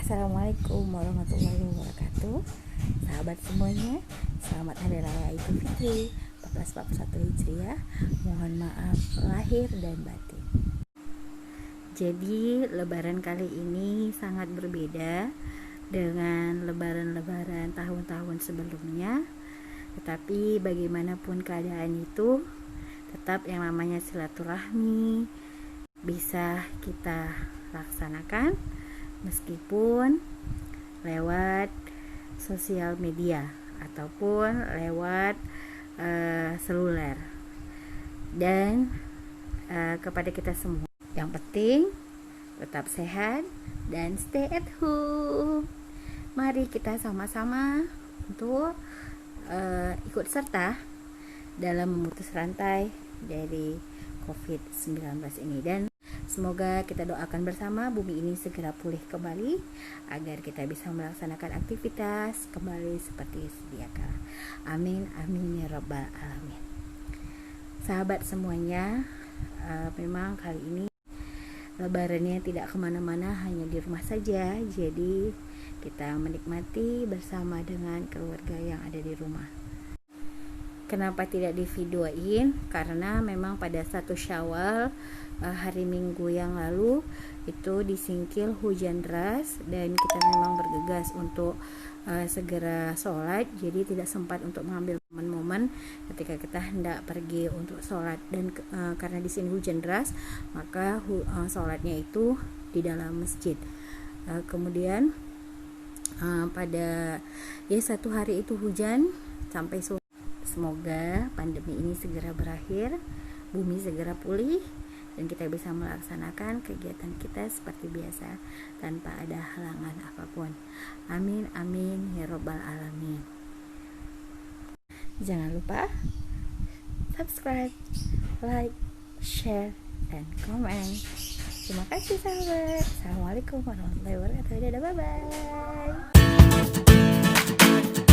Assalamualaikum warahmatullahi wabarakatuh. Sahabat semuanya, selamat Hari Raya Idul Fitri 1441 Hijriah. Mohon maaf lahir dan batin. Jadi lebaran kali ini sangat berbeda dengan lebaran-lebaran tahun-tahun sebelumnya. Tetapi bagaimanapun keadaan itu, tetap yang namanya silaturahmi bisa kita laksanakan meskipun lewat sosial media ataupun lewat seluler. Dan kepada kita semua, yang penting tetap sehat dan stay at home. Mari kita sama-sama untuk ikut serta dalam memutus rantai dari COVID-19 ini, dan semoga kita doakan bersama bumi ini segera pulih kembali agar kita bisa melaksanakan aktivitas kembali seperti sedia kala. Amin amin ya rabbal alamin. Sahabat semuanya, memang kali ini lebarannya tidak kemana-mana, hanya di rumah saja. Jadi kita menikmati bersama dengan keluarga yang ada di rumah. Kenapa tidak divideoin? Karena memang pada 1 Syawal hari Minggu yang lalu itu disingkil hujan deras dan kita memang bergegas untuk segera sholat, jadi tidak sempat untuk mengambil momen-momen ketika kita hendak pergi untuk sholat. Dan karena di sini hujan deras, maka sholatnya itu di dalam masjid. Kemudian pada satu hari itu hujan sampai sore. Semoga pandemi ini segera berakhir, bumi segera pulih, dan kita bisa melaksanakan kegiatan kita seperti biasa tanpa ada halangan apapun. Amin amin ya rabbal alamin. Jangan lupa subscribe, like, share, dan komen. Terima kasih sahabat. Assalamualaikum warahmatullahi wabarakatuh. Dadah, bye bye.